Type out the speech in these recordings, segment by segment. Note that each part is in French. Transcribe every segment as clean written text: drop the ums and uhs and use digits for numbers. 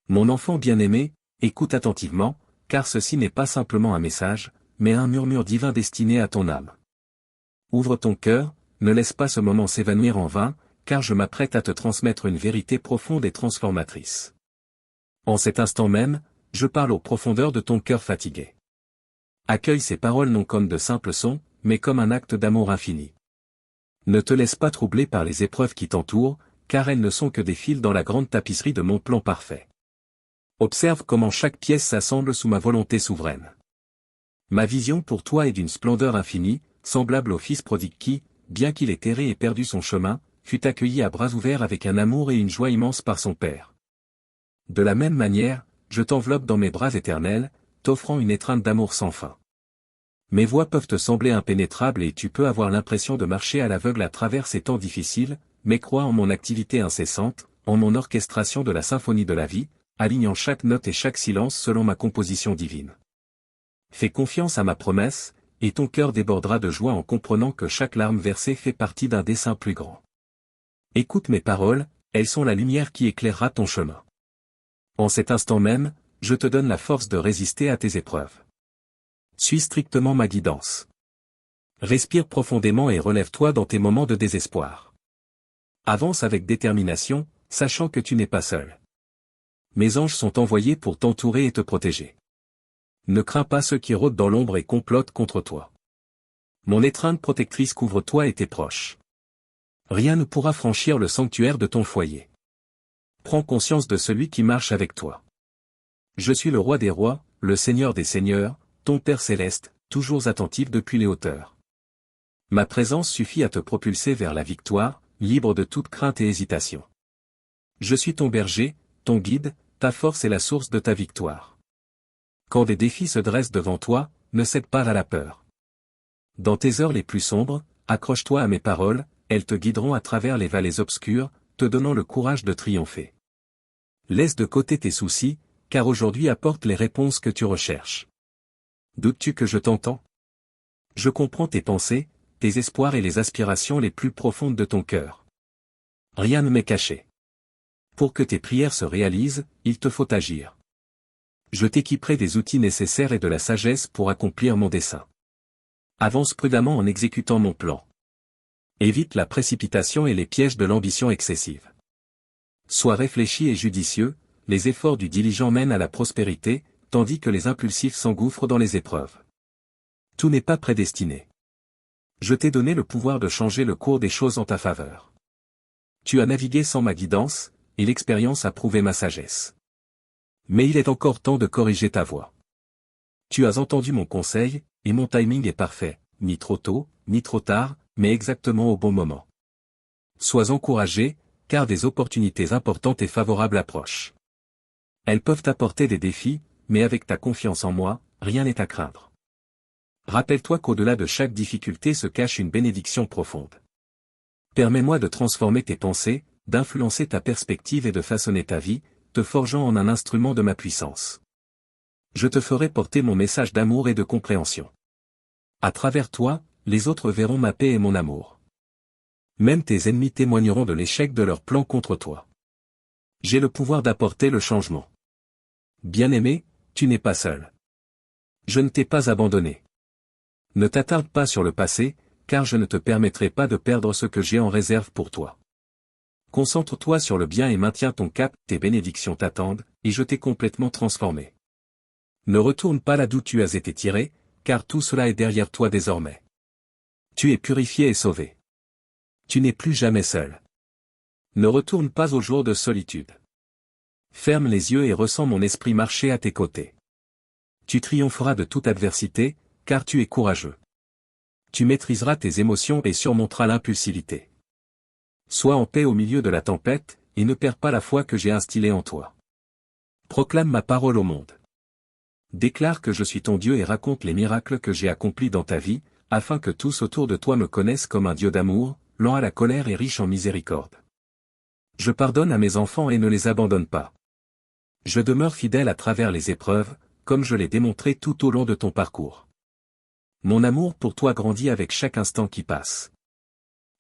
Mon enfant bien-aimé, écoute attentivement, car ceci n'est pas simplement un message, mais un murmure divin destiné à ton âme. Ouvre ton cœur, ne laisse pas ce moment s'évanouir en vain, car je m'apprête à te transmettre une vérité profonde et transformatrice. En cet instant même, je parle aux profondeurs de ton cœur fatigué. Accueille ces paroles non comme de simples sons, mais comme un acte d'amour infini. Ne te laisse pas troubler par les épreuves qui t'entourent, car elles ne sont que des fils dans la grande tapisserie de mon plan parfait. Observe comment chaque pièce s'assemble sous ma volonté souveraine. Ma vision pour toi est d'une splendeur infinie, semblable au fils prodigue qui, bien qu'il ait erré et perdu son chemin, fut accueilli à bras ouverts avec un amour et une joie immense par son Père. De la même manière, je t'enveloppe dans mes bras éternels, t'offrant une étreinte d'amour sans fin. Mes voies peuvent te sembler impénétrables et tu peux avoir l'impression de marcher à l'aveugle à travers ces temps difficiles, mais crois en mon activité incessante, en mon orchestration de la symphonie de la vie, alignant chaque note et chaque silence selon ma composition divine. Fais confiance à ma promesse, et ton cœur débordera de joie en comprenant que chaque larme versée fait partie d'un dessein plus grand. Écoute mes paroles, elles sont la lumière qui éclairera ton chemin. En cet instant même, je te donne la force de résister à tes épreuves. Suis strictement ma guidance. Respire profondément et relève-toi dans tes moments de désespoir. Avance avec détermination, sachant que tu n'es pas seul. Mes anges sont envoyés pour t'entourer et te protéger. Ne crains pas ceux qui rôdent dans l'ombre et complotent contre toi. Mon étreinte protectrice couvre toi et tes proches. Rien ne pourra franchir le sanctuaire de ton foyer. Prends conscience de celui qui marche avec toi. Je suis le roi des rois, le seigneur des seigneurs, ton Père céleste, toujours attentif depuis les hauteurs. Ma présence suffit à te propulser vers la victoire, libre de toute crainte et hésitation. Je suis ton berger, ton guide, ta force et la source de ta victoire. Quand des défis se dressent devant toi, ne cède pas à la peur. Dans tes heures les plus sombres, accroche-toi à mes paroles, elles te guideront à travers les vallées obscures, te donnant le courage de triompher. Laisse de côté tes soucis, car aujourd'hui apporte les réponses que tu recherches. Doutes-tu que je t'entends? Je comprends tes pensées, tes espoirs et les aspirations les plus profondes de ton cœur. Rien ne m'est caché. Pour que tes prières se réalisent, il te faut agir. Je t'équiperai des outils nécessaires et de la sagesse pour accomplir mon dessein. Avance prudemment en exécutant mon plan. Évite la précipitation et les pièges de l'ambition excessive. Sois réfléchi et judicieux, les efforts du diligent mènent à la prospérité, tandis que les impulsifs s'engouffrent dans les épreuves. Tout n'est pas prédestiné. Je t'ai donné le pouvoir de changer le cours des choses en ta faveur. Tu as navigué sans ma guidance, et l'expérience a prouvé ma sagesse. Mais il est encore temps de corriger ta voie. Tu as entendu mon conseil, et mon timing est parfait, ni trop tôt, ni trop tard, mais exactement au bon moment. Sois encouragé, car des opportunités importantes et favorables approchent. Elles peuvent apporter des défis, mais avec ta confiance en moi, rien n'est à craindre. Rappelle-toi qu'au-delà de chaque difficulté se cache une bénédiction profonde. Permets-moi de transformer tes pensées, d'influencer ta perspective et de façonner ta vie, te forgeant en un instrument de ma puissance. Je te ferai porter mon message d'amour et de compréhension. À travers toi, les autres verront ma paix et mon amour. Même tes ennemis témoigneront de l'échec de leur plan contre toi. J'ai le pouvoir d'apporter le changement. Bien-aimé, tu n'es pas seul. Je ne t'ai pas abandonné. Ne t'attarde pas sur le passé, car je ne te permettrai pas de perdre ce que j'ai en réserve pour toi. Concentre-toi sur le bien et maintiens ton cap, tes bénédictions t'attendent, et je t'ai complètement transformé. Ne retourne pas là d'où tu as été tiré, car tout cela est derrière toi désormais. Tu es purifié et sauvé. Tu n'es plus jamais seul. Ne retourne pas au jour de solitude. Ferme les yeux et ressens mon esprit marcher à tes côtés. Tu triompheras de toute adversité, car tu es courageux. Tu maîtriseras tes émotions et surmonteras l'impulsivité. Sois en paix au milieu de la tempête, et ne perds pas la foi que j'ai instillée en toi. Proclame ma parole au monde. Déclare que je suis ton Dieu et raconte les miracles que j'ai accomplis dans ta vie, afin que tous autour de toi me connaissent comme un Dieu d'amour, lent à la colère et riche en miséricorde. Je pardonne à mes enfants et ne les abandonne pas. Je demeure fidèle à travers les épreuves, comme je l'ai démontré tout au long de ton parcours. Mon amour pour toi grandit avec chaque instant qui passe.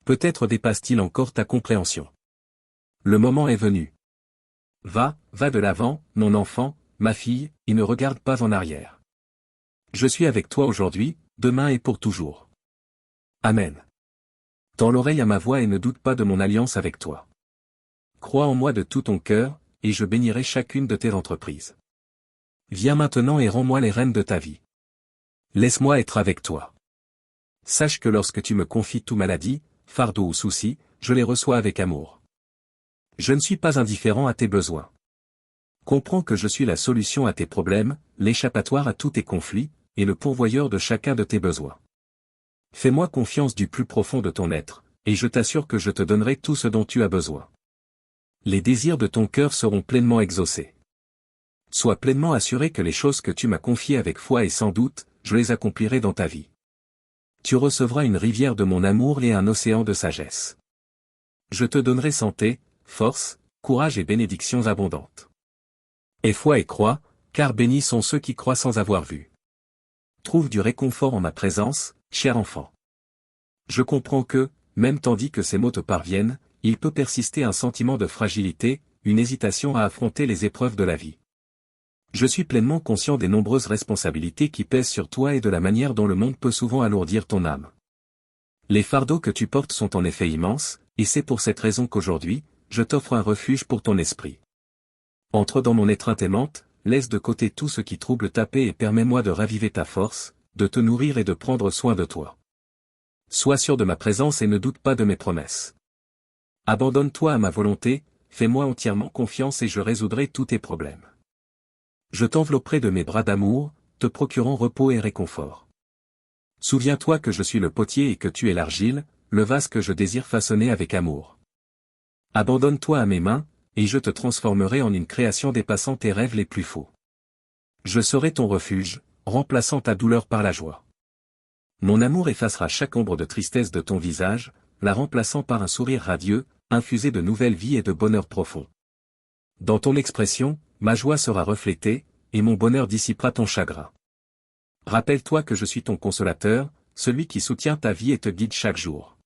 Peut-être dépasse-t-il encore ta compréhension. Le moment est venu. Va de l'avant, mon enfant, ma fille, et ne regarde pas en arrière. Je suis avec toi aujourd'hui, demain et pour toujours. Amen. Tends l'oreille à ma voix et ne doute pas de mon alliance avec toi. Crois en moi de tout ton cœur, et je bénirai chacune de tes entreprises. Viens maintenant et rends-moi les rênes de ta vie. Laisse-moi être avec toi. Sache que lorsque tu me confies tout maladie, fardeau ou souci, je les reçois avec amour. Je ne suis pas indifférent à tes besoins. Comprends que je suis la solution à tes problèmes, l'échappatoire à tous tes conflits, et le pourvoyeur de chacun de tes besoins. Fais-moi confiance du plus profond de ton être, et je t'assure que je te donnerai tout ce dont tu as besoin. Les désirs de ton cœur seront pleinement exaucés. Sois pleinement assuré que les choses que tu m'as confiées avec foi et sans doute, je les accomplirai dans ta vie. Tu recevras une rivière de mon amour et un océan de sagesse. Je te donnerai santé, force, courage et bénédictions abondantes. Aie foi et crois, car bénis sont ceux qui croient sans avoir vu. Trouve du réconfort en ma présence, cher enfant. Je comprends que, même tandis que ces mots te parviennent, il peut persister un sentiment de fragilité, une hésitation à affronter les épreuves de la vie. Je suis pleinement conscient des nombreuses responsabilités qui pèsent sur toi et de la manière dont le monde peut souvent alourdir ton âme. Les fardeaux que tu portes sont en effet immenses, et c'est pour cette raison qu'aujourd'hui, je t'offre un refuge pour ton esprit. Entre dans mon étreinte aimante, laisse de côté tout ce qui trouble ta paix et permets-moi de raviver ta force, de te nourrir et de prendre soin de toi. Sois sûr de ma présence et ne doute pas de mes promesses. Abandonne-toi à ma volonté, fais-moi entièrement confiance et je résoudrai tous tes problèmes. Je t'envelopperai de mes bras d'amour, te procurant repos et réconfort. Souviens-toi que je suis le potier et que tu es l'argile, le vase que je désire façonner avec amour. Abandonne-toi à mes mains, et je te transformerai en une création dépassant tes rêves les plus faux. Je serai ton refuge, remplaçant ta douleur par la joie. Mon amour effacera chaque ombre de tristesse de ton visage, la remplaçant par un sourire radieux, infusé de nouvelle vie et de bonheur profond. Dans ton expression, ma joie sera reflétée, et mon bonheur dissipera ton chagrin. Rappelle-toi que je suis ton consolateur, celui qui soutient ta vie et te guide chaque jour.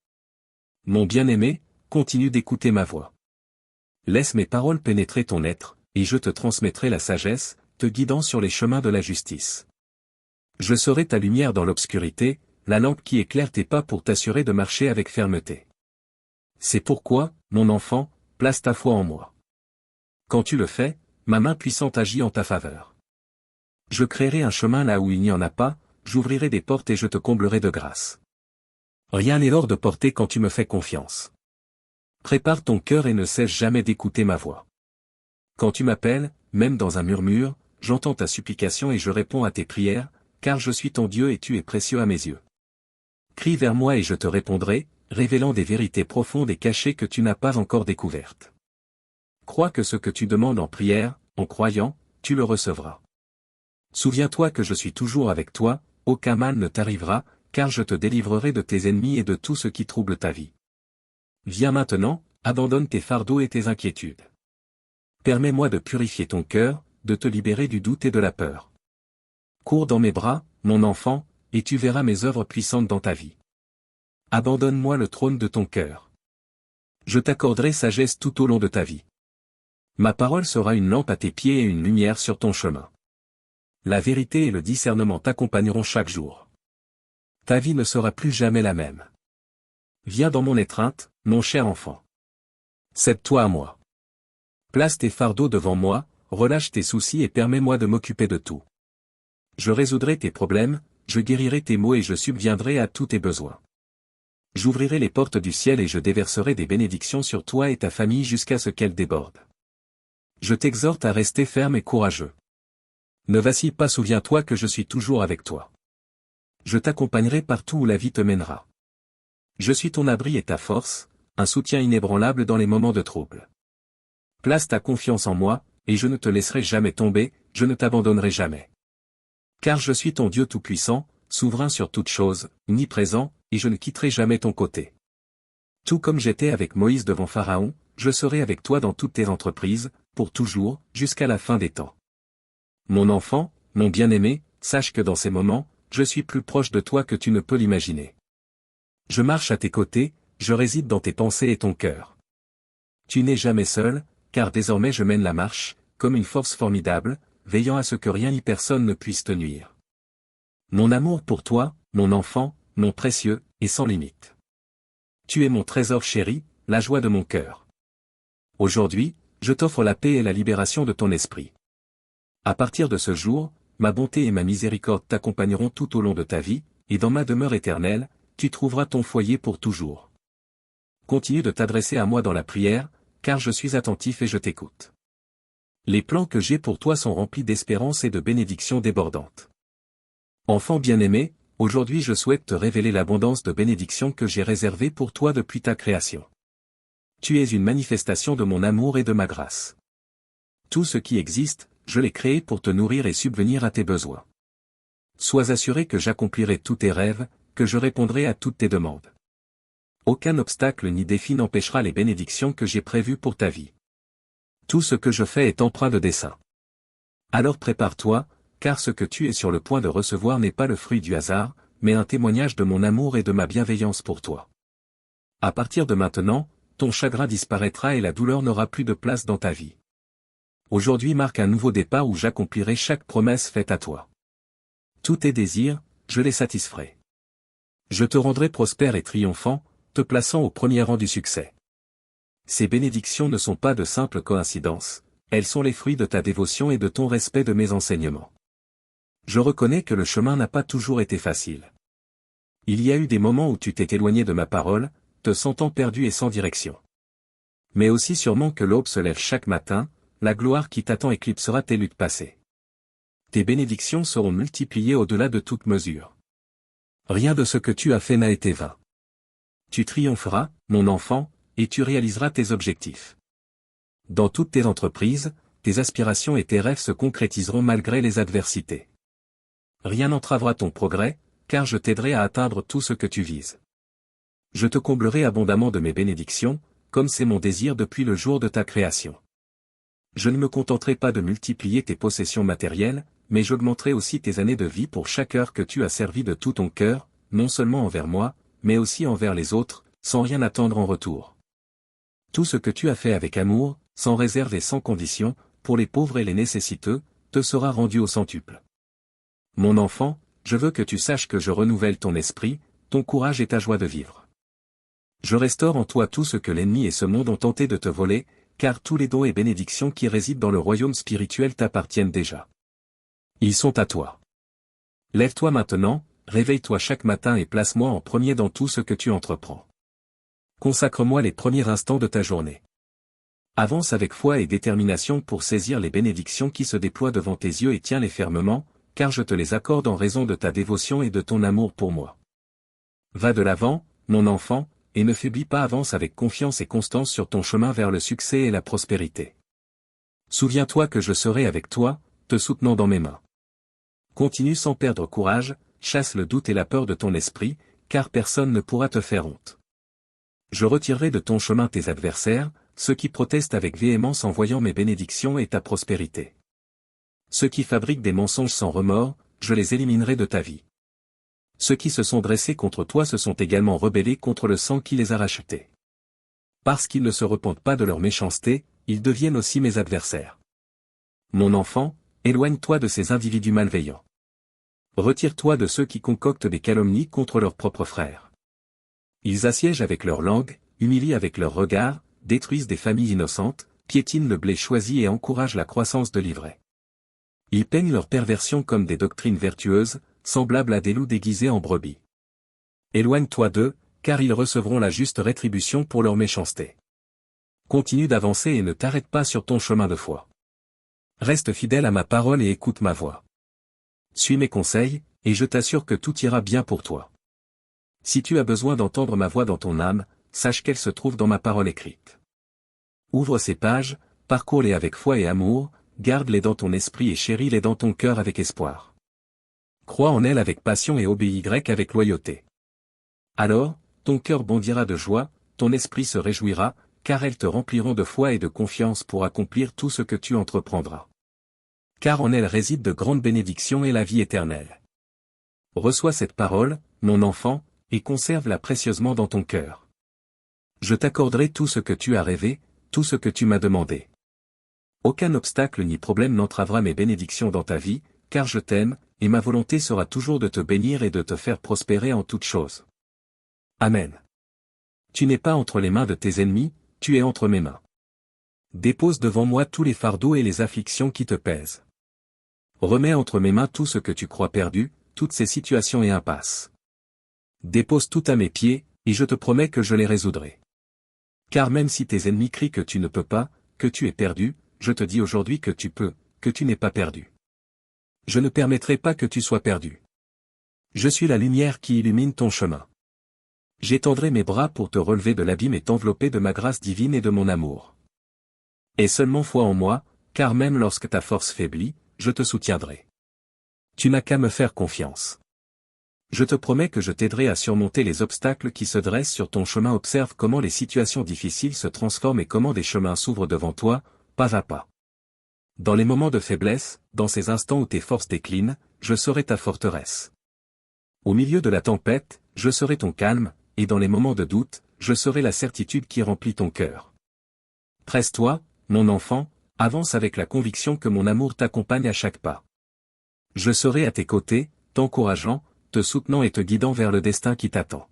Mon bien-aimé, continue d'écouter ma voix. Laisse mes paroles pénétrer ton être, et je te transmettrai la sagesse, te guidant sur les chemins de la justice. Je serai ta lumière dans l'obscurité, la lampe qui éclaire tes pas pour t'assurer de marcher avec fermeté. C'est pourquoi, mon enfant, place ta foi en moi. Quand tu le fais, ma main puissante agit en ta faveur. Je créerai un chemin là où il n'y en a pas, j'ouvrirai des portes et je te comblerai de grâce. Rien n'est hors de portée quand tu me fais confiance. Prépare ton cœur et ne cesse jamais d'écouter ma voix. Quand tu m'appelles, même dans un murmure, j'entends ta supplication et je réponds à tes prières, car je suis ton Dieu et tu es précieux à mes yeux. Crie vers moi et je te répondrai, révélant des vérités profondes et cachées que tu n'as pas encore découvertes. Crois que ce que tu demandes en prière, en croyant, tu le recevras. Souviens-toi que je suis toujours avec toi, aucun mal ne t'arrivera, car je te délivrerai de tes ennemis et de tout ce qui trouble ta vie. Viens maintenant, abandonne tes fardeaux et tes inquiétudes. Permets-moi de purifier ton cœur, de te libérer du doute et de la peur. Cours dans mes bras, mon enfant, et tu verras mes œuvres puissantes dans ta vie. Abandonne-moi le trône de ton cœur. Je t'accorderai sagesse tout au long de ta vie. Ma parole sera une lampe à tes pieds et une lumière sur ton chemin. La vérité et le discernement t'accompagneront chaque jour. Ta vie ne sera plus jamais la même. Viens dans mon étreinte, mon cher enfant. Cède-toi à moi. Place tes fardeaux devant moi, relâche tes soucis et permets-moi de m'occuper de tout. Je résoudrai tes problèmes, je guérirai tes maux et je subviendrai à tous tes besoins. J'ouvrirai les portes du ciel et je déverserai des bénédictions sur toi et ta famille jusqu'à ce qu'elles débordent. Je t'exhorte à rester ferme et courageux. Ne vacille pas, souviens-toi que je suis toujours avec toi. Je t'accompagnerai partout où la vie te mènera. Je suis ton abri et ta force, un soutien inébranlable dans les moments de trouble. Place ta confiance en moi, et je ne te laisserai jamais tomber, je ne t'abandonnerai jamais. Car je suis ton Dieu tout-puissant, souverain sur toutes choses, omniprésent, et je ne quitterai jamais ton côté. Tout comme j'étais avec Moïse devant Pharaon, je serai avec toi dans toutes tes entreprises, pour toujours, jusqu'à la fin des temps. Mon enfant, mon bien-aimé, sache que dans ces moments, je suis plus proche de toi que tu ne peux l'imaginer. Je marche à tes côtés, je réside dans tes pensées et ton cœur. Tu n'es jamais seul, car désormais je mène la marche, comme une force formidable, veillant à ce que rien ni personne ne puisse te nuire. Mon amour pour toi, mon enfant, mon précieux, est sans limite. Tu es mon trésor chéri, la joie de mon cœur. Aujourd'hui, je t'offre la paix et la libération de ton esprit. À partir de ce jour, ma bonté et ma miséricorde t'accompagneront tout au long de ta vie, et dans ma demeure éternelle, tu trouveras ton foyer pour toujours. Continue de t'adresser à moi dans la prière, car je suis attentif et je t'écoute. Les plans que j'ai pour toi sont remplis d'espérance et de bénédictions débordantes. Enfant bien-aimé, aujourd'hui je souhaite te révéler l'abondance de bénédictions que j'ai réservées pour toi depuis ta création. Tu es une manifestation de mon amour et de ma grâce. Tout ce qui existe, je l'ai créé pour te nourrir et subvenir à tes besoins. Sois assuré que j'accomplirai tous tes rêves, que je répondrai à toutes tes demandes. Aucun obstacle ni défi n'empêchera les bénédictions que j'ai prévues pour ta vie. Tout ce que je fais est empreint de dessein. Alors prépare-toi, car ce que tu es sur le point de recevoir n'est pas le fruit du hasard, mais un témoignage de mon amour et de ma bienveillance pour toi. À partir de maintenant, ton chagrin disparaîtra et la douleur n'aura plus de place dans ta vie. Aujourd'hui marque un nouveau départ où j'accomplirai chaque promesse faite à toi. Tous tes désirs, je les satisferai. Je te rendrai prospère et triomphant, te plaçant au premier rang du succès. Ces bénédictions ne sont pas de simples coïncidences, elles sont les fruits de ta dévotion et de ton respect de mes enseignements. Je reconnais que le chemin n'a pas toujours été facile. Il y a eu des moments où tu t'es éloigné de ma parole, te sentant perdu et sans direction. Mais aussi sûrement que l'aube se lève chaque matin, la gloire qui t'attend éclipsera tes luttes passées. Tes bénédictions seront multipliées au-delà de toute mesure. Rien de ce que tu as fait n'a été vain. Tu triompheras, mon enfant, et tu réaliseras tes objectifs. Dans toutes tes entreprises, tes aspirations et tes rêves se concrétiseront malgré les adversités. Rien n'entravera ton progrès, car je t'aiderai à atteindre tout ce que tu vises. Je te comblerai abondamment de mes bénédictions, comme c'est mon désir depuis le jour de ta création. Je ne me contenterai pas de multiplier tes possessions matérielles, mais j'augmenterai aussi tes années de vie pour chaque heure que tu as servi de tout ton cœur, non seulement envers moi, mais aussi envers les autres, sans rien attendre en retour. Tout ce que tu as fait avec amour, sans réserve et sans condition, pour les pauvres et les nécessiteux, te sera rendu au centuple. Mon enfant, je veux que tu saches que je renouvelle ton esprit, ton courage et ta joie de vivre. Je restaure en toi tout ce que l'ennemi et ce monde ont tenté de te voler, car tous les dons et bénédictions qui résident dans le royaume spirituel t'appartiennent déjà. Ils sont à toi. Lève-toi maintenant, réveille-toi chaque matin et place-moi en premier dans tout ce que tu entreprends. Consacre-moi les premiers instants de ta journée. Avance avec foi et détermination pour saisir les bénédictions qui se déploient devant tes yeux et tiens-les fermement, car je te les accorde en raison de ta dévotion et de ton amour pour moi. Va de l'avant, mon enfant, et ne faiblis pas, avance avec confiance et constance sur ton chemin vers le succès et la prospérité. Souviens-toi que je serai avec toi, te soutenant dans mes mains. Continue sans perdre courage, chasse le doute et la peur de ton esprit, car personne ne pourra te faire honte. Je retirerai de ton chemin tes adversaires, ceux qui protestent avec véhémence en voyant mes bénédictions et ta prospérité. Ceux qui fabriquent des mensonges sans remords, je les éliminerai de ta vie. Ceux qui se sont dressés contre toi se sont également rebellés contre le sang qui les a rachetés. Parce qu'ils ne se repentent pas de leur méchanceté, ils deviennent aussi mes adversaires. Mon enfant, éloigne-toi de ces individus malveillants. Retire-toi de ceux qui concoctent des calomnies contre leurs propres frères. Ils assiègent avec leur langue, humilient avec leur regard, détruisent des familles innocentes, piétinent le blé choisi et encouragent la croissance de l'ivraie. Ils peignent leur perversion comme des doctrines vertueuses, semblables à des loups déguisés en brebis. Éloigne-toi d'eux, car ils recevront la juste rétribution pour leur méchanceté. Continue d'avancer et ne t'arrête pas sur ton chemin de foi. Reste fidèle à ma parole et écoute ma voix. Suis mes conseils, et je t'assure que tout ira bien pour toi. Si tu as besoin d'entendre ma voix dans ton âme, sache qu'elle se trouve dans ma parole écrite. Ouvre ces pages, parcours-les avec foi et amour, garde-les dans ton esprit et chéris-les dans ton cœur avec espoir. Crois en elle avec passion et obéis avec loyauté. Alors, ton cœur bondira de joie, ton esprit se réjouira, car elles te rempliront de foi et de confiance pour accomplir tout ce que tu entreprendras. Car en elles résident de grandes bénédictions et la vie éternelle. Reçois cette parole, mon enfant, et conserve-la précieusement dans ton cœur. Je t'accorderai tout ce que tu as rêvé, tout ce que tu m'as demandé. Aucun obstacle ni problème n'entravera mes bénédictions dans ta vie, car je t'aime, et ma volonté sera toujours de te bénir et de te faire prospérer en toutes choses. Amen. Tu n'es pas entre les mains de tes ennemis, tu es entre mes mains. Dépose devant moi tous les fardeaux et les afflictions qui te pèsent. Remets entre mes mains tout ce que tu crois perdu, toutes ces situations et impasses. Dépose tout à mes pieds, et je te promets que je les résoudrai. Car même si tes ennemis crient que tu ne peux pas, que tu es perdu, je te dis aujourd'hui que tu peux, que tu n'es pas perdu. Je ne permettrai pas que tu sois perdu. Je suis la lumière qui illumine ton chemin. J'étendrai mes bras pour te relever de l'abîme et t'envelopper de ma grâce divine et de mon amour. Et seulement foi en moi, car même lorsque ta force faiblit, je te soutiendrai. Tu n'as qu'à me faire confiance. Je te promets que je t'aiderai à surmonter les obstacles qui se dressent sur ton chemin. Observe comment les situations difficiles se transforment et comment des chemins s'ouvrent devant toi, pas à pas. Dans les moments de faiblesse, dans ces instants où tes forces déclinent, je serai ta forteresse. Au milieu de la tempête, je serai ton calme, et dans les moments de doute, je serai la certitude qui remplit ton cœur. Presse-toi, mon enfant, avance avec la conviction que mon amour t'accompagne à chaque pas. Je serai à tes côtés, t'encourageant, te soutenant et te guidant vers le destin qui t'attend.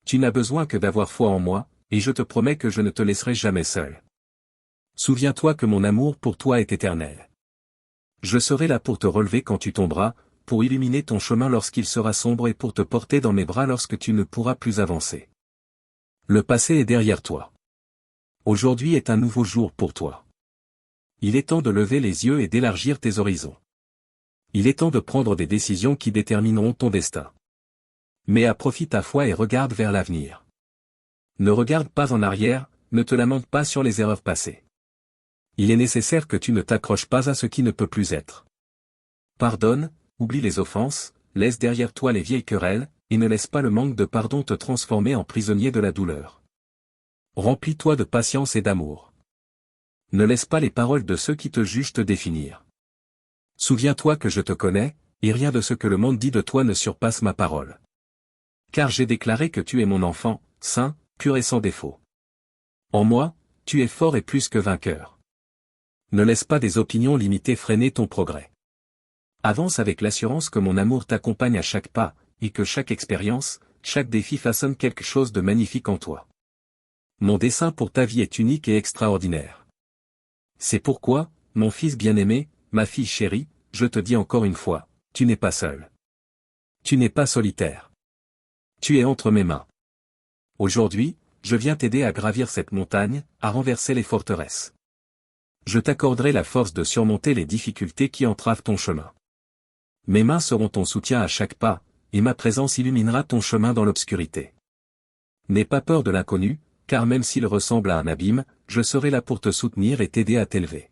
Tu n'as besoin que d'avoir foi en moi, et je te promets que je ne te laisserai jamais seul. Souviens-toi que mon amour pour toi est éternel. Je serai là pour te relever quand tu tomberas, pour illuminer ton chemin lorsqu'il sera sombre et pour te porter dans mes bras lorsque tu ne pourras plus avancer. Le passé est derrière toi. Aujourd'hui est un nouveau jour pour toi. Il est temps de lever les yeux et d'élargir tes horizons. Il est temps de prendre des décisions qui détermineront ton destin. Mets à profit ta foi et regarde vers l'avenir. Ne regarde pas en arrière, ne te lamente pas sur les erreurs passées. Il est nécessaire que tu ne t'accroches pas à ce qui ne peut plus être. Pardonne, oublie les offenses, laisse derrière toi les vieilles querelles, et ne laisse pas le manque de pardon te transformer en prisonnier de la douleur. Remplis-toi de patience et d'amour. Ne laisse pas les paroles de ceux qui te jugent te définir. Souviens-toi que je te connais, et rien de ce que le monde dit de toi ne surpasse ma parole. Car j'ai déclaré que tu es mon enfant, saint, pur et sans défaut. En moi, tu es fort et plus que vainqueur. Ne laisse pas des opinions limitées freiner ton progrès. Avance avec l'assurance que mon amour t'accompagne à chaque pas, et que chaque expérience, chaque défi façonne quelque chose de magnifique en toi. Mon dessein pour ta vie est unique et extraordinaire. C'est pourquoi, mon fils bien-aimé, ma fille chérie, je te dis encore une fois, tu n'es pas seul. Tu n'es pas solitaire. Tu es entre mes mains. Aujourd'hui, je viens t'aider à gravir cette montagne, à renverser les forteresses. Je t'accorderai la force de surmonter les difficultés qui entravent ton chemin. Mes mains seront ton soutien à chaque pas, et ma présence illuminera ton chemin dans l'obscurité. N'aie pas peur de l'inconnu, car même s'il ressemble à un abîme, je serai là pour te soutenir et t'aider à t'élever.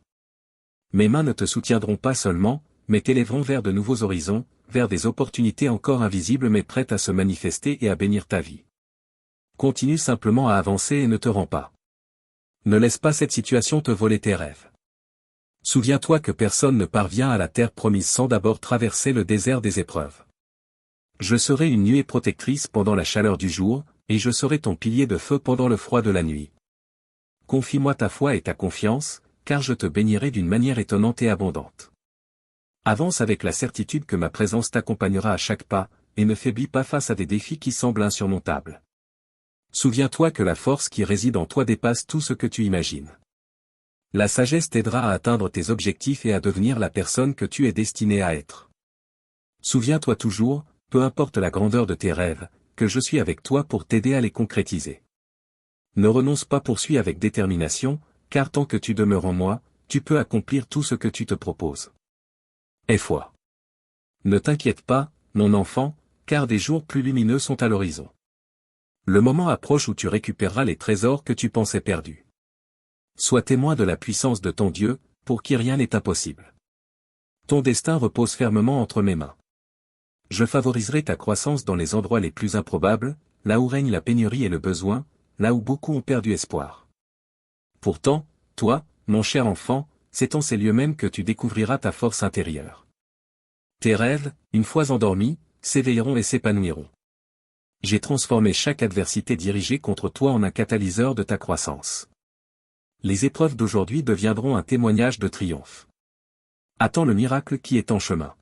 Mes mains ne te soutiendront pas seulement, mais t'élèveront vers de nouveaux horizons, vers des opportunités encore invisibles mais prêtes à se manifester et à bénir ta vie. Continue simplement à avancer et ne te rends pas. Ne laisse pas cette situation te voler tes rêves. Souviens-toi que personne ne parvient à la terre promise sans d'abord traverser le désert des épreuves. Je serai une nuée protectrice pendant la chaleur du jour, et je serai ton pilier de feu pendant le froid de la nuit. Confie-moi ta foi et ta confiance, car je te bénirai d'une manière étonnante et abondante. Avance avec la certitude que ma présence t'accompagnera à chaque pas, et ne faiblis pas face à des défis qui semblent insurmontables. Souviens-toi que la force qui réside en toi dépasse tout ce que tu imagines. La sagesse t'aidera à atteindre tes objectifs et à devenir la personne que tu es destinée à être. Souviens-toi toujours, peu importe la grandeur de tes rêves, que je suis avec toi pour t'aider à les concrétiser. Ne renonce pas, poursuis avec détermination, car tant que tu demeures en moi, tu peux accomplir tout ce que tu te proposes. Aie foi. Ne t'inquiète pas, mon enfant, car des jours plus lumineux sont à l'horizon. Le moment approche où tu récupéreras les trésors que tu pensais perdus. Sois témoin de la puissance de ton Dieu, pour qui rien n'est impossible. Ton destin repose fermement entre mes mains. Je favoriserai ta croissance dans les endroits les plus improbables, là où règne la pénurie et le besoin, là où beaucoup ont perdu espoir. Pourtant, toi, mon cher enfant, c'est en ces lieux mêmes que tu découvriras ta force intérieure. Tes rêves, une fois endormis, s'éveilleront et s'épanouiront. J'ai transformé chaque adversité dirigée contre toi en un catalyseur de ta croissance. les épreuves d'aujourd'hui deviendront un témoignage de triomphe. Attends le miracle qui est en chemin.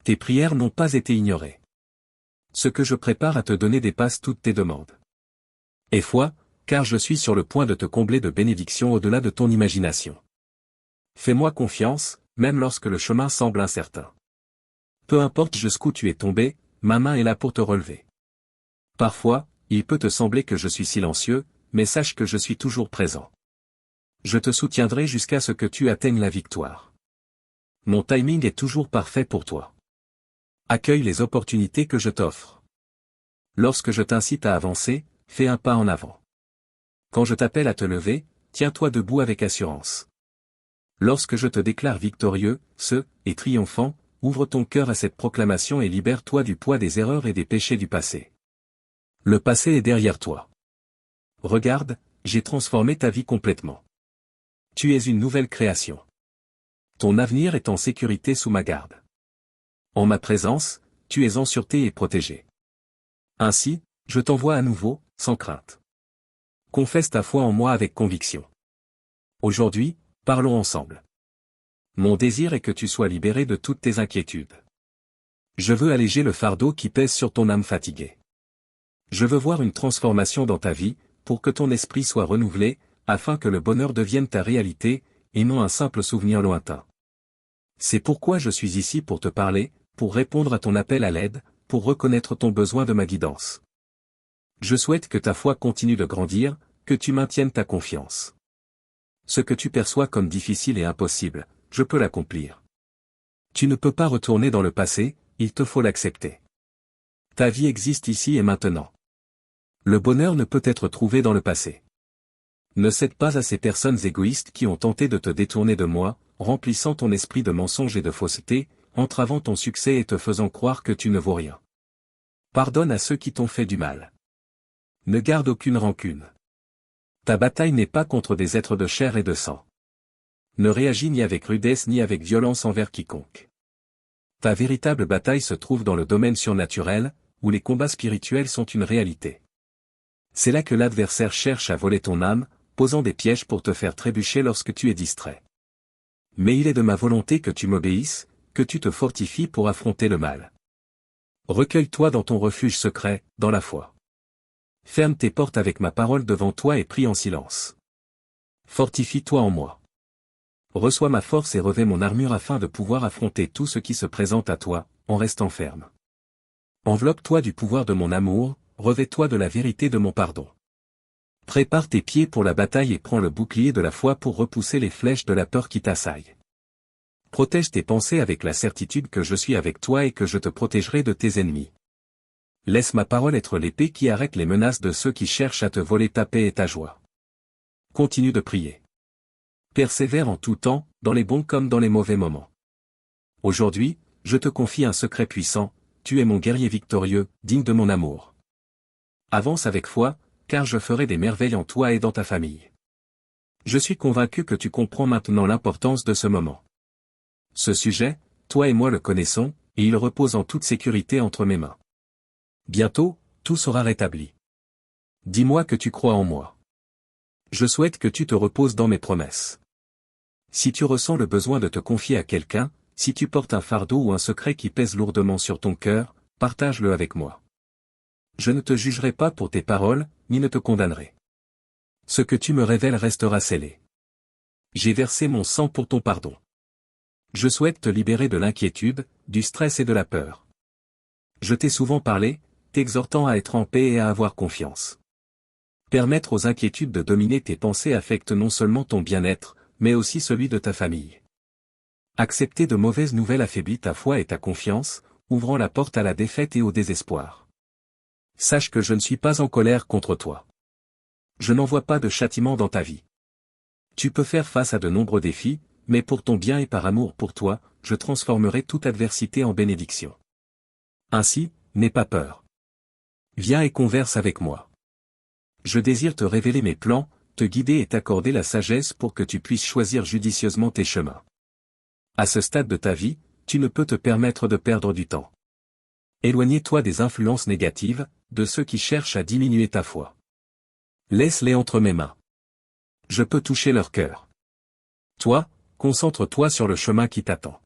Tes prières n'ont pas été ignorées. Ce que je prépare à te donner dépasse toutes tes demandes. Aie foi, car je suis sur le point de te combler de bénédictions au-delà de ton imagination. Fais-moi confiance, même lorsque le chemin semble incertain. Peu importe jusqu'où tu es tombé, ma main est là pour te relever. Parfois, il peut te sembler que je suis silencieux, mais sache que je suis toujours présent. Je te soutiendrai jusqu'à ce que tu atteignes la victoire. Mon timing est toujours parfait pour toi. Accueille les opportunités que je t'offre. Lorsque je t'incite à avancer, fais un pas en avant. Quand je t'appelle à te lever, tiens-toi debout avec assurance. Lorsque je te déclare victorieux, et triomphant, ouvre ton cœur à cette proclamation et libère-toi du poids des erreurs et des péchés du passé. Le passé est derrière toi. Regarde, j'ai transformé ta vie complètement. Tu es une nouvelle création. Ton avenir est en sécurité sous ma garde. En ma présence, tu es en sûreté et protégé. Ainsi, je t'envoie à nouveau, sans crainte. Confesse ta foi en moi avec conviction. Aujourd'hui, parlons ensemble. Mon désir est que tu sois libéré de toutes tes inquiétudes. Je veux alléger le fardeau qui pèse sur ton âme fatiguée. Je veux voir une transformation dans ta vie, pour que ton esprit soit renouvelé, afin que le bonheur devienne ta réalité, et non un simple souvenir lointain. C'est pourquoi je suis ici pour te parler, pour répondre à ton appel à l'aide, pour reconnaître ton besoin de ma guidance. Je souhaite que ta foi continue de grandir, que tu maintiennes ta confiance. Ce que tu perçois comme difficile et impossible, je peux l'accomplir. Tu ne peux pas retourner dans le passé, il te faut l'accepter. Ta vie existe ici et maintenant. Le bonheur ne peut être trouvé dans le passé. Ne cède pas à ces personnes égoïstes qui ont tenté de te détourner de moi, remplissant ton esprit de mensonges et de fausseté, entravant ton succès et te faisant croire que tu ne vaux rien. Pardonne à ceux qui t'ont fait du mal. Ne garde aucune rancune. Ta bataille n'est pas contre des êtres de chair et de sang. Ne réagis ni avec rudesse ni avec violence envers quiconque. Ta véritable bataille se trouve dans le domaine surnaturel, où les combats spirituels sont une réalité. C'est là que l'adversaire cherche à voler ton âme, posant des pièges pour te faire trébucher lorsque tu es distrait. Mais il est de ma volonté que tu m'obéisses, que tu te fortifies pour affronter le mal. Recueille-toi dans ton refuge secret, dans la foi. Ferme tes portes avec ma parole devant toi et prie en silence. Fortifie-toi en moi. Reçois ma force et revêt mon armure afin de pouvoir affronter tout ce qui se présente à toi, en restant ferme. Enveloppe-toi du pouvoir de mon amour, revêt-toi de la vérité de mon pardon. Prépare tes pieds pour la bataille et prends le bouclier de la foi pour repousser les flèches de la peur qui t'assaillent. Protège tes pensées avec la certitude que je suis avec toi et que je te protégerai de tes ennemis. Laisse ma parole être l'épée qui arrête les menaces de ceux qui cherchent à te voler ta paix et ta joie. Continue de prier. Persévère en tout temps, dans les bons comme dans les mauvais moments. Aujourd'hui, je te confie un secret puissant, tu es mon guerrier victorieux, digne de mon amour. Avance avec foi, car je ferai des merveilles en toi et dans ta famille. Je suis convaincu que tu comprends maintenant l'importance de ce moment. Ce sujet, toi et moi le connaissons, et il repose en toute sécurité entre mes mains. Bientôt, tout sera rétabli. Dis-moi que tu crois en moi. Je souhaite que tu te reposes dans mes promesses. Si tu ressens le besoin de te confier à quelqu'un, si tu portes un fardeau ou un secret qui pèse lourdement sur ton cœur, partage-le avec moi. Je ne te jugerai pas pour tes paroles, ni ne te condamnerai. Ce que tu me révèles restera scellé. J'ai versé mon sang pour ton pardon. Je souhaite te libérer de l'inquiétude, du stress et de la peur. Je t'ai souvent parlé, t'exhortant à être en paix et à avoir confiance. Permettre aux inquiétudes de dominer tes pensées affecte non seulement ton bien-être, mais aussi celui de ta famille. Accepter de mauvaises nouvelles affaiblit ta foi et ta confiance, ouvrant la porte à la défaite et au désespoir. Sache que je ne suis pas en colère contre toi. Je n'envoie pas de châtiment dans ta vie. Tu peux faire face à de nombreux défis, mais pour ton bien et par amour pour toi, je transformerai toute adversité en bénédiction. Ainsi, n'aie pas peur. Viens et converse avec moi. Je désire te révéler mes plans, te guider et t'accorder la sagesse pour que tu puisses choisir judicieusement tes chemins. À ce stade de ta vie, tu ne peux te permettre de perdre du temps. Éloigne-toi des influences négatives, de ceux qui cherchent à diminuer ta foi. Laisse-les entre mes mains. Je peux toucher leur cœur. Toi, concentre-toi sur le chemin qui t'attend.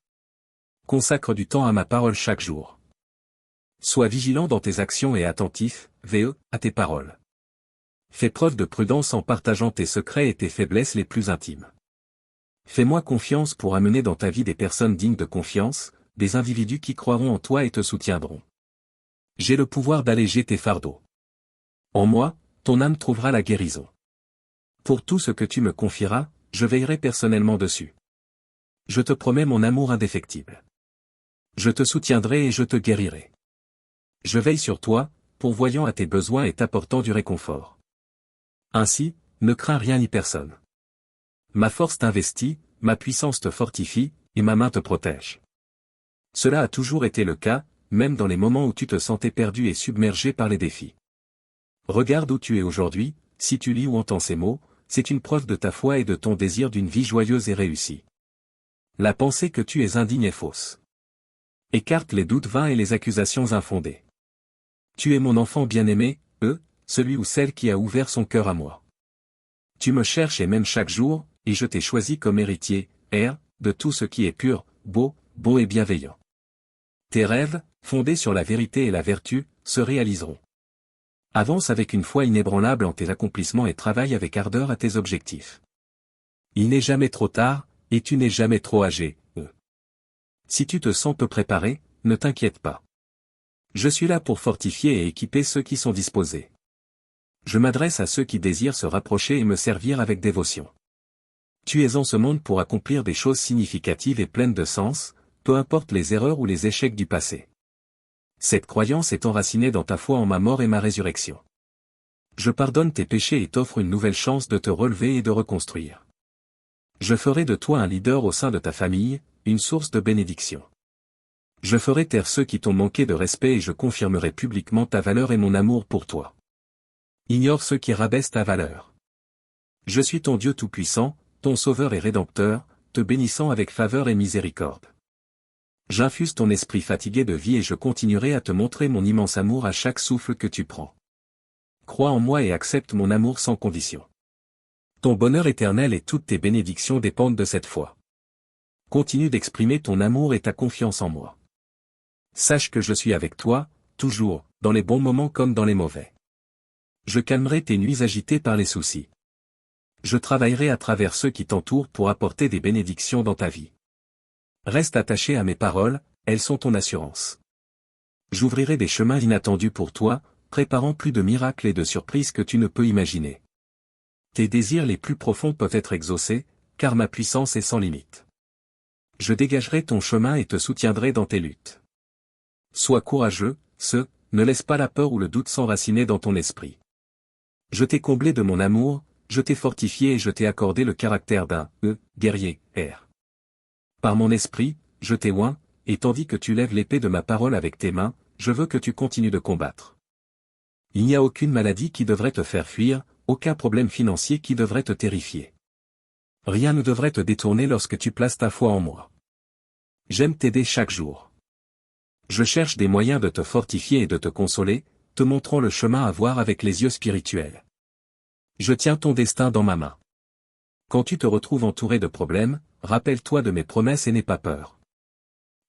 Consacre du temps à ma parole chaque jour. Sois vigilant dans tes actions et attentif, à tes paroles. Fais preuve de prudence en partageant tes secrets et tes faiblesses les plus intimes. Fais-moi confiance pour amener dans ta vie des personnes dignes de confiance, des individus qui croiront en toi et te soutiendront. J'ai le pouvoir d'alléger tes fardeaux. En moi, ton âme trouvera la guérison. Pour tout ce que tu me confieras, je veillerai personnellement dessus. Je te promets mon amour indéfectible. Je te soutiendrai et je te guérirai. Je veille sur toi, pourvoyant à tes besoins et t'apportant du réconfort. Ainsi, ne crains rien ni personne. Ma force t'investit, ma puissance te fortifie, et ma main te protège. Cela a toujours été le cas, même dans les moments où tu te sentais perdu et submergé par les défis. Regarde où tu es aujourd'hui, si tu lis ou entends ces mots, c'est une preuve de ta foi et de ton désir d'une vie joyeuse et réussie. La pensée que tu es indigne est fausse. Écarte les doutes vains et les accusations infondées. Tu es mon enfant bien-aimé, celui ou celle qui a ouvert son cœur à moi. Tu me cherches et m'aimes chaque jour, et je t'ai choisi comme héritier, de tout ce qui est pur, beau et bienveillant. Tes rêves, fondés sur la vérité et la vertu, se réaliseront. Avance avec une foi inébranlable en tes accomplissements et travaille avec ardeur à tes objectifs. Il n'est jamais trop tard, et tu n'es jamais trop âgé, Si tu te sens peu préparé, ne t'inquiète pas. Je suis là pour fortifier et équiper ceux qui sont disposés. Je m'adresse à ceux qui désirent se rapprocher et me servir avec dévotion. Tu es en ce monde pour accomplir des choses significatives et pleines de sens, peu importe les erreurs ou les échecs du passé. Cette croyance est enracinée dans ta foi en ma mort et ma résurrection. Je pardonne tes péchés et t'offre une nouvelle chance de te relever et de reconstruire. Je ferai de toi un leader au sein de ta famille, une source de bénédiction. Je ferai taire ceux qui t'ont manqué de respect et je confirmerai publiquement ta valeur et mon amour pour toi. Ignore ceux qui rabaissent ta valeur. Je suis ton Dieu tout-puissant, ton Sauveur et Rédempteur, te bénissant avec faveur et miséricorde. J'infuse ton esprit fatigué de vie et je continuerai à te montrer mon immense amour à chaque souffle que tu prends. Crois en moi et accepte mon amour sans condition. Ton bonheur éternel et toutes tes bénédictions dépendent de cette foi. Continue d'exprimer ton amour et ta confiance en moi. Sache que je suis avec toi, toujours, dans les bons moments comme dans les mauvais. Je calmerai tes nuits agitées par les soucis. Je travaillerai à travers ceux qui t'entourent pour apporter des bénédictions dans ta vie. Reste attaché à mes paroles, elles sont ton assurance. J'ouvrirai des chemins inattendus pour toi, préparant plus de miracles et de surprises que tu ne peux imaginer. Tes désirs les plus profonds peuvent être exaucés, car ma puissance est sans limite. Je dégagerai ton chemin et te soutiendrai dans tes luttes. Sois courageux, ne laisse pas la peur ou le doute s'enraciner dans ton esprit. Je t'ai comblé de mon amour, je t'ai fortifié et je t'ai accordé le caractère d'un guerrier, Par mon esprit, je t'ai oint, et tandis que tu lèves l'épée de ma parole avec tes mains, je veux que tu continues de combattre. Il n'y a aucune maladie qui devrait te faire fuir, aucun problème financier qui devrait te terrifier. Rien ne devrait te détourner lorsque tu places ta foi en moi. J'aime t'aider chaque jour. Je cherche des moyens de te fortifier et de te consoler, te montrant le chemin à voir avec les yeux spirituels. Je tiens ton destin dans ma main. Quand tu te retrouves entouré de problèmes, rappelle-toi de mes promesses et n'aie pas peur.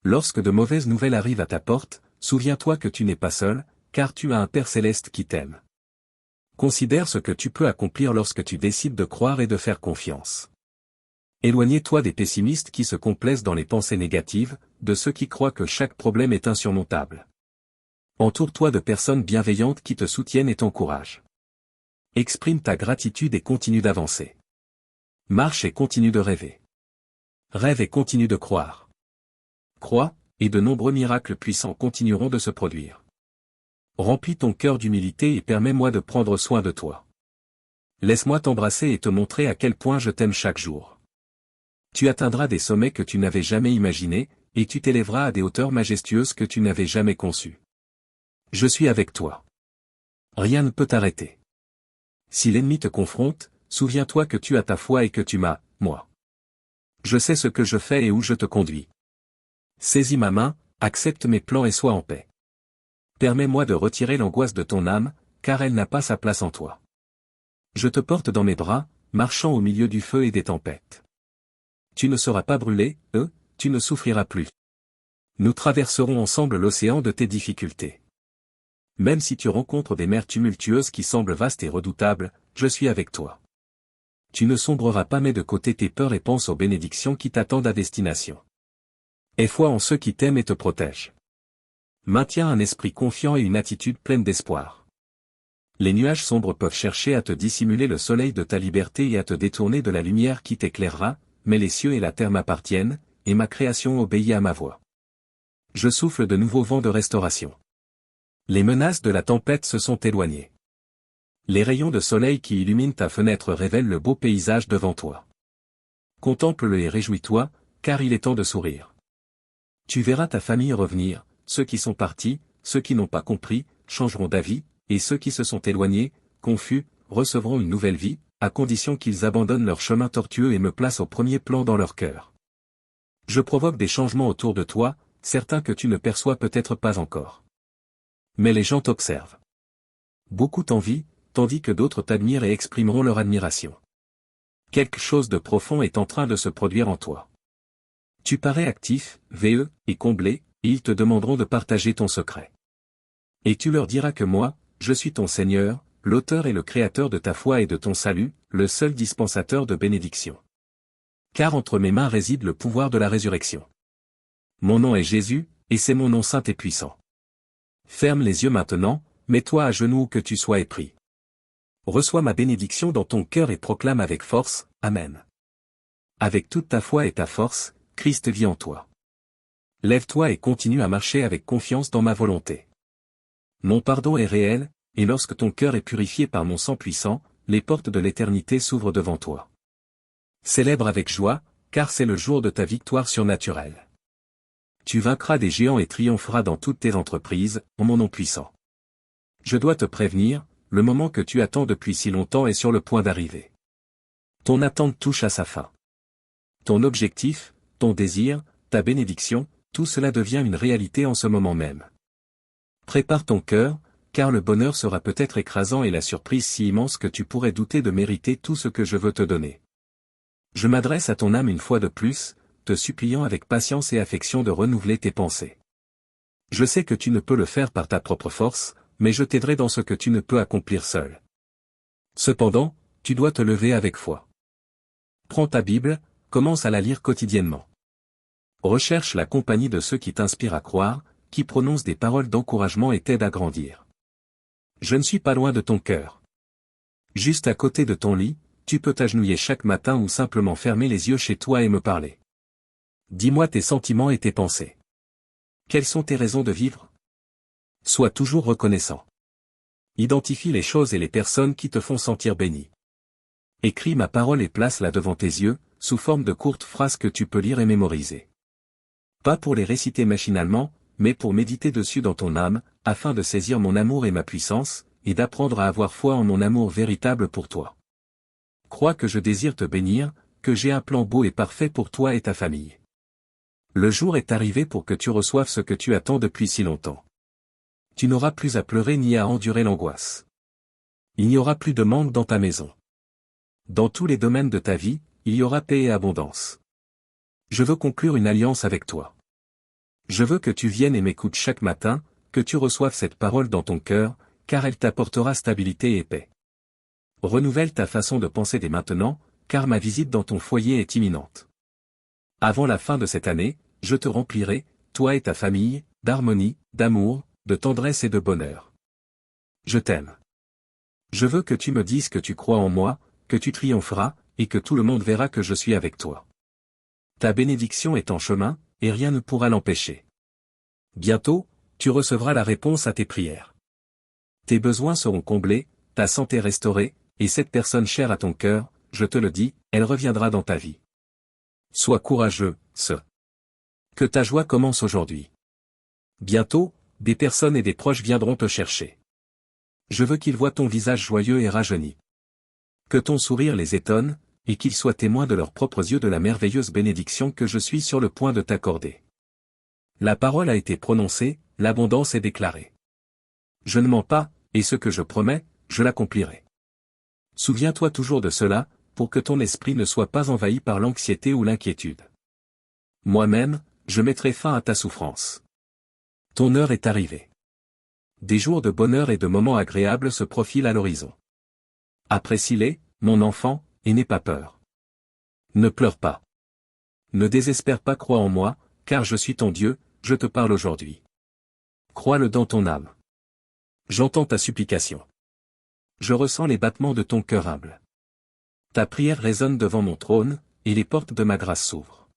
Lorsque de mauvaises nouvelles arrivent à ta porte, souviens-toi que tu n'es pas seul, car tu as un Père céleste qui t'aime. Considère ce que tu peux accomplir lorsque tu décides de croire et de faire confiance. Éloignez-toi des pessimistes qui se complaisent dans les pensées négatives, de ceux qui croient que chaque problème est insurmontable. Entoure-toi de personnes bienveillantes qui te soutiennent et t'encouragent. Exprime ta gratitude et continue d'avancer. Marche et continue de rêver. Rêve et continue de croire. Crois, et de nombreux miracles puissants continueront de se produire. Remplis ton cœur d'humilité et permets-moi de prendre soin de toi. Laisse-moi t'embrasser et te montrer à quel point je t'aime chaque jour. Tu atteindras des sommets que tu n'avais jamais imaginés, et tu t'élèveras à des hauteurs majestueuses que tu n'avais jamais conçues. Je suis avec toi. Rien ne peut t'arrêter. Si l'ennemi te confronte, souviens-toi que tu as ta foi et que tu m'as, moi. Je sais ce que je fais et où je te conduis. Saisis ma main, accepte mes plans et sois en paix. Permets-moi de retirer l'angoisse de ton âme, car elle n'a pas sa place en toi. Je te porte dans mes bras, marchant au milieu du feu et des tempêtes. Tu ne seras pas brûlé, tu ne souffriras plus. Nous traverserons ensemble l'océan de tes difficultés. Même si tu rencontres des mers tumultueuses qui semblent vastes et redoutables, je suis avec toi. Tu ne sombreras pas, mets de côté tes peurs et pense aux bénédictions qui t'attendent à destination. Aie foi en ceux qui t'aiment et te protègent. Maintiens un esprit confiant et une attitude pleine d'espoir. Les nuages sombres peuvent chercher à te dissimuler le soleil de ta liberté et à te détourner de la lumière qui t'éclairera, mais les cieux et la terre m'appartiennent, et ma création obéit à ma voix. Je souffle de nouveaux vents de restauration. Les menaces de la tempête se sont éloignées. Les rayons de soleil qui illuminent ta fenêtre révèlent le beau paysage devant toi. Contemple-le et réjouis-toi, car il est temps de sourire. Tu verras ta famille revenir, ceux qui sont partis, ceux qui n'ont pas compris, changeront d'avis, et ceux qui se sont éloignés, confus, recevront une nouvelle vie, à condition qu'ils abandonnent leur chemin tortueux et me placent au premier plan dans leur cœur. Je provoque des changements autour de toi, certains que tu ne perçois peut-être pas encore. Mais les gens t'observent. Beaucoup t'envient, tandis que d'autres t'admirent et exprimeront leur admiration. Quelque chose de profond est en train de se produire en toi. Tu parais actif, veilleux, et comblé, et ils te demanderont de partager ton secret. Et tu leur diras que moi, je suis ton Seigneur, l'auteur et le créateur de ta foi et de ton salut, le seul dispensateur de bénédiction. Car entre mes mains réside le pouvoir de la résurrection. Mon nom est Jésus, et c'est mon nom saint et puissant. Ferme les yeux maintenant, mets-toi à genoux que tu sois épris. Reçois ma bénédiction dans ton cœur et proclame avec force, Amen. Avec toute ta foi et ta force, Christ vit en toi. Lève-toi et continue à marcher avec confiance dans ma volonté. Mon pardon est réel, et lorsque ton cœur est purifié par mon sang puissant, les portes de l'éternité s'ouvrent devant toi. Célèbre avec joie, car c'est le jour de ta victoire surnaturelle. Tu vaincras des géants et triompheras dans toutes tes entreprises, en mon nom puissant. Je dois te prévenir, le moment que tu attends depuis si longtemps est sur le point d'arriver. Ton attente touche à sa fin. Ton objectif, ton désir, ta bénédiction, tout cela devient une réalité en ce moment même. Prépare ton cœur, car le bonheur sera peut-être écrasant et la surprise si immense que tu pourrais douter de mériter tout ce que je veux te donner. Je m'adresse à ton âme une fois de plus, te suppliant avec patience et affection de renouveler tes pensées. Je sais que tu ne peux le faire par ta propre force, mais je t'aiderai dans ce que tu ne peux accomplir seul. Cependant, tu dois te lever avec foi. Prends ta Bible, commence à la lire quotidiennement. Recherche la compagnie de ceux qui t'inspirent à croire, qui prononcent des paroles d'encouragement et t'aident à grandir. Je ne suis pas loin de ton cœur. Juste à côté de ton lit, tu peux t'agenouiller chaque matin ou simplement fermer les yeux chez toi et me parler. Dis-moi tes sentiments et tes pensées. Quelles sont tes raisons de vivre? Sois toujours reconnaissant. Identifie les choses et les personnes qui te font sentir béni. Écris ma parole et place-la devant tes yeux, sous forme de courtes phrases que tu peux lire et mémoriser. Pas pour les réciter machinalement, mais pour méditer dessus dans ton âme, afin de saisir mon amour et ma puissance, et d'apprendre à avoir foi en mon amour véritable pour toi. Crois que je désire te bénir, que j'ai un plan beau et parfait pour toi et ta famille. Le jour est arrivé pour que tu reçoives ce que tu attends depuis si longtemps. Tu n'auras plus à pleurer ni à endurer l'angoisse. Il n'y aura plus de manque dans ta maison. Dans tous les domaines de ta vie, il y aura paix et abondance. Je veux conclure une alliance avec toi. Je veux que tu viennes et m'écoutes chaque matin, que tu reçoives cette parole dans ton cœur, car elle t'apportera stabilité et paix. Renouvelle ta façon de penser dès maintenant, car ma visite dans ton foyer est imminente. Avant la fin de cette année, je te remplirai, toi et ta famille, d'harmonie, d'amour, de tendresse et de bonheur. Je t'aime. Je veux que tu me dises que tu crois en moi, que tu triompheras, et que tout le monde verra que je suis avec toi. Ta bénédiction est en chemin, et rien ne pourra l'empêcher. Bientôt, tu recevras la réponse à tes prières. Tes besoins seront comblés, ta santé restaurée, et cette personne chère à ton cœur, je te le dis, elle reviendra dans ta vie. Sois courageux, que ta joie commence aujourd'hui. Bientôt, des personnes et des proches viendront te chercher. Je veux qu'ils voient ton visage joyeux et rajeuni. Que ton sourire les étonne, et qu'ils soient témoins de leurs propres yeux de la merveilleuse bénédiction que je suis sur le point de t'accorder. La parole a été prononcée, l'abondance est déclarée. Je ne mens pas, et ce que je promets, je l'accomplirai. Souviens-toi toujours de cela, pour que ton esprit ne soit pas envahi par l'anxiété ou l'inquiétude. Moi-même, je mettrai fin à ta souffrance. Ton heure est arrivée. Des jours de bonheur et de moments agréables se profilent à l'horizon. Apprécie-les, mon enfant, et n'aie pas peur. Ne pleure pas. Ne désespère pas, crois en moi, car je suis ton Dieu, je te parle aujourd'hui. Crois-le dans ton âme. J'entends ta supplication. Je ressens les battements de ton cœur humble. Ta prière résonne devant mon trône, et les portes de ma grâce s'ouvrent.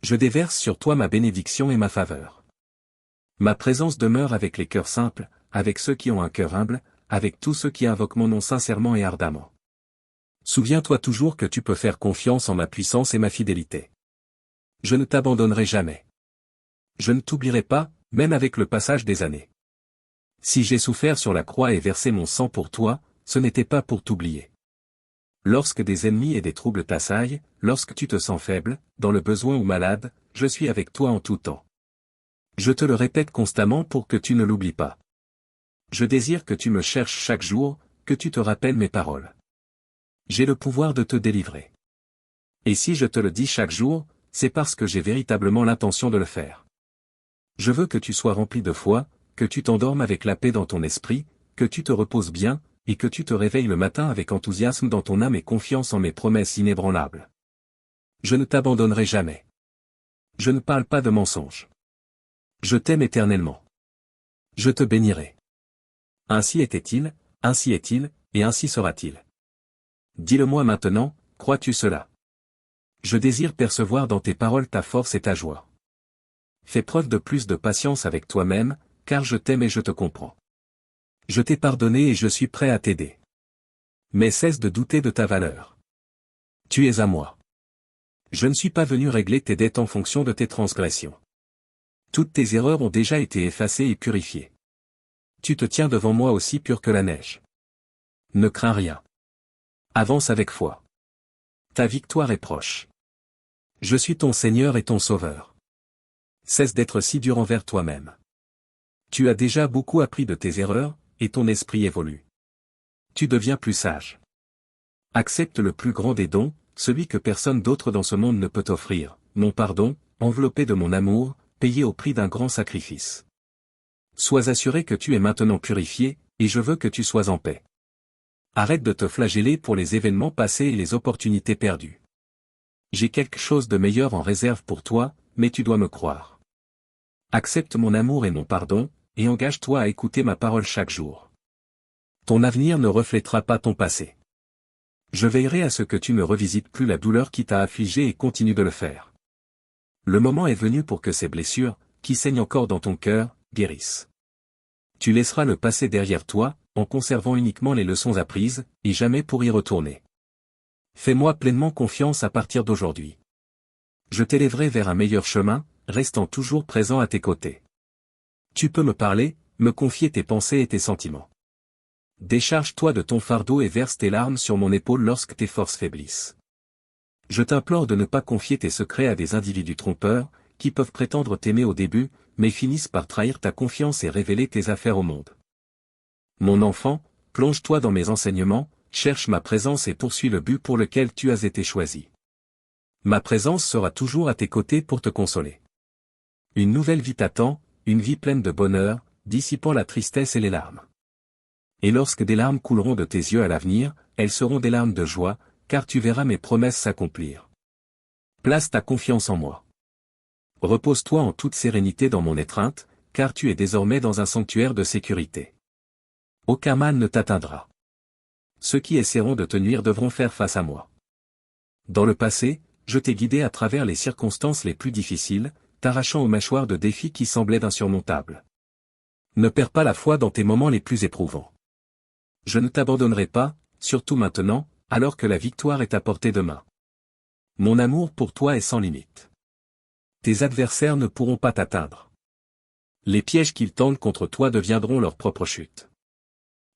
Je déverse sur toi ma bénédiction et ma faveur. Ma présence demeure avec les cœurs simples, avec ceux qui ont un cœur humble, avec tous ceux qui invoquent mon nom sincèrement et ardemment. Souviens-toi toujours que tu peux faire confiance en ma puissance et ma fidélité. Je ne t'abandonnerai jamais. Je ne t'oublierai pas, même avec le passage des années. Si j'ai souffert sur la croix et versé mon sang pour toi, ce n'était pas pour t'oublier. Lorsque des ennemis et des troubles t'assaillent, lorsque tu te sens faible, dans le besoin ou malade, je suis avec toi en tout temps. Je te le répète constamment pour que tu ne l'oublies pas. Je désire que tu me cherches chaque jour, que tu te rappelles mes paroles. J'ai le pouvoir de te délivrer. Et si je te le dis chaque jour, c'est parce que j'ai véritablement l'intention de le faire. Je veux que tu sois rempli de foi, que tu t'endormes avec la paix dans ton esprit, que tu te reposes bien, et que tu te réveilles le matin avec enthousiasme dans ton âme et confiance en mes promesses inébranlables. Je ne t'abandonnerai jamais. Je ne parle pas de mensonges. Je t'aime éternellement. Je te bénirai. Ainsi était-il, ainsi est-il, et ainsi sera-t-il. Dis-le-moi maintenant, crois-tu cela? Je désire percevoir dans tes paroles ta force et ta joie. Fais preuve de plus de patience avec toi-même, car je t'aime et je te comprends. Je t'ai pardonné et je suis prêt à t'aider. Mais cesse de douter de ta valeur. Tu es à moi. Je ne suis pas venu régler tes dettes en fonction de tes transgressions. Toutes tes erreurs ont déjà été effacées et purifiées. Tu te tiens devant moi aussi pur que la neige. Ne crains rien. Avance avec foi. Ta victoire est proche. Je suis ton Seigneur et ton Sauveur. Cesse d'être si dur envers toi-même. Tu as déjà beaucoup appris de tes erreurs, et ton esprit évolue. Tu deviens plus sage. Accepte le plus grand des dons, celui que personne d'autre dans ce monde ne peut t'offrir, mon pardon, enveloppé de mon amour, payé au prix d'un grand sacrifice. Sois assuré que tu es maintenant purifié, et je veux que tu sois en paix. Arrête de te flageller pour les événements passés et les opportunités perdues. J'ai quelque chose de meilleur en réserve pour toi, mais tu dois me croire. Accepte mon amour et mon pardon, et engage-toi à écouter ma parole chaque jour. Ton avenir ne reflètera pas ton passé. Je veillerai à ce que tu ne revisites plus la douleur qui t'a affligé et continue de le faire. Le moment est venu pour que ces blessures, qui saignent encore dans ton cœur, guérissent. Tu laisseras le passé derrière toi, en conservant uniquement les leçons apprises, et jamais pour y retourner. Fais-moi pleinement confiance à partir d'aujourd'hui. Je t'élèverai vers un meilleur chemin, restant toujours présent à tes côtés. Tu peux me parler, me confier tes pensées et tes sentiments. Décharge-toi de ton fardeau et verse tes larmes sur mon épaule lorsque tes forces faiblissent. Je t'implore de ne pas confier tes secrets à des individus trompeurs, qui peuvent prétendre t'aimer au début, mais finissent par trahir ta confiance et révéler tes affaires au monde. Mon enfant, plonge-toi dans mes enseignements, cherche ma présence et poursuis le but pour lequel tu as été choisi. Ma présence sera toujours à tes côtés pour te consoler. Une nouvelle vie t'attend, une vie pleine de bonheur, dissipant la tristesse et les larmes. Et lorsque des larmes couleront de tes yeux à l'avenir, elles seront des larmes de joie, car tu verras mes promesses s'accomplir. Place ta confiance en moi. Repose-toi en toute sérénité dans mon étreinte, car tu es désormais dans un sanctuaire de sécurité. Aucun mal ne t'atteindra. Ceux qui essaieront de te nuire devront faire face à moi. Dans le passé, je t'ai guidé à travers les circonstances les plus difficiles, t'arrachant aux mâchoires de défis qui semblaient insurmontables. Ne perds pas la foi dans tes moments les plus éprouvants. Je ne t'abandonnerai pas, surtout maintenant, alors que la victoire est à portée de main. Mon amour pour toi est sans limite. Tes adversaires ne pourront pas t'atteindre. Les pièges qu'ils tendent contre toi deviendront leur propre chute.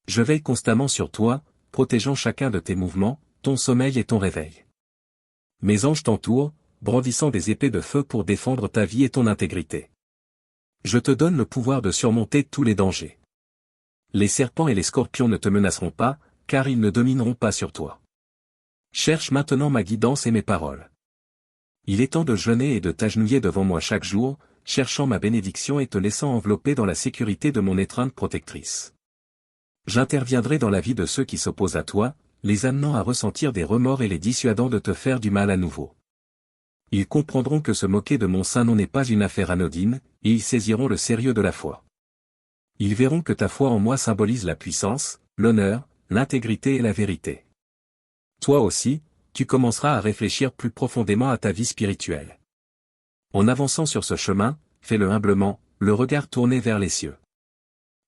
Je veille constamment sur toi, protégeant chacun de tes mouvements, ton sommeil et ton réveil. Mes anges t'entourent, brandissant des épées de feu pour défendre ta vie et ton intégrité. Je te donne le pouvoir de surmonter tous les dangers. Les serpents et les scorpions ne te menaceront pas, car ils ne domineront pas sur toi. Cherche maintenant ma guidance et mes paroles. Il est temps de jeûner et de t'agenouiller devant moi chaque jour, cherchant ma bénédiction et te laissant envelopper dans la sécurité de mon étreinte protectrice. J'interviendrai dans la vie de ceux qui s'opposent à toi, les amenant à ressentir des remords et les dissuadant de te faire du mal à nouveau. Ils comprendront que se moquer de mon saint nom n'est pas une affaire anodine, et ils saisiront le sérieux de la foi. Ils verront que ta foi en moi symbolise la puissance, l'honneur, l'intégrité et la vérité. Toi aussi, tu commenceras à réfléchir plus profondément à ta vie spirituelle. En avançant sur ce chemin, fais-le humblement, le regard tourné vers les cieux.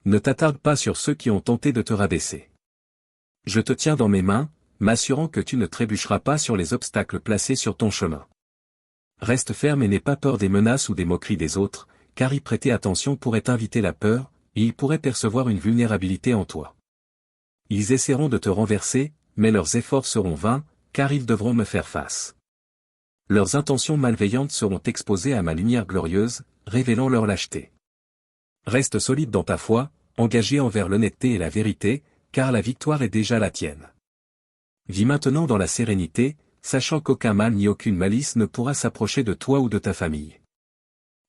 Ne t'attarde pas sur ceux qui ont tenté de te rabaisser. Je te tiens dans mes mains, m'assurant que tu ne trébucheras pas sur les obstacles placés sur ton chemin. Reste ferme et n'aie pas peur des menaces ou des moqueries des autres, car y prêter attention pourrait inviter la peur, et ils pourraient percevoir une vulnérabilité en toi. Ils essaieront de te renverser, mais leurs efforts seront vains, car ils devront me faire face. Leurs intentions malveillantes seront exposées à ma lumière glorieuse, révélant leur lâcheté. Reste solide dans ta foi, engagé envers l'honnêteté et la vérité, car la victoire est déjà la tienne. Vis maintenant dans la sérénité, sachant qu'aucun mal ni aucune malice ne pourra s'approcher de toi ou de ta famille.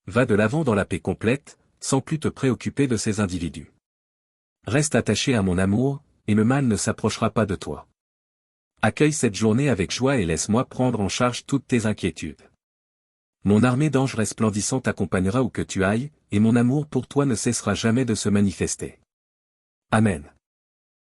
Va de l'avant dans la paix complète, sans plus te préoccuper de ces individus. Reste attaché à mon amour, et le mal ne s'approchera pas de toi. Accueille cette journée avec joie et laisse-moi prendre en charge toutes tes inquiétudes. Mon armée d'anges resplendissants t'accompagnera où que tu ailles, et mon amour pour toi ne cessera jamais de se manifester. Amen.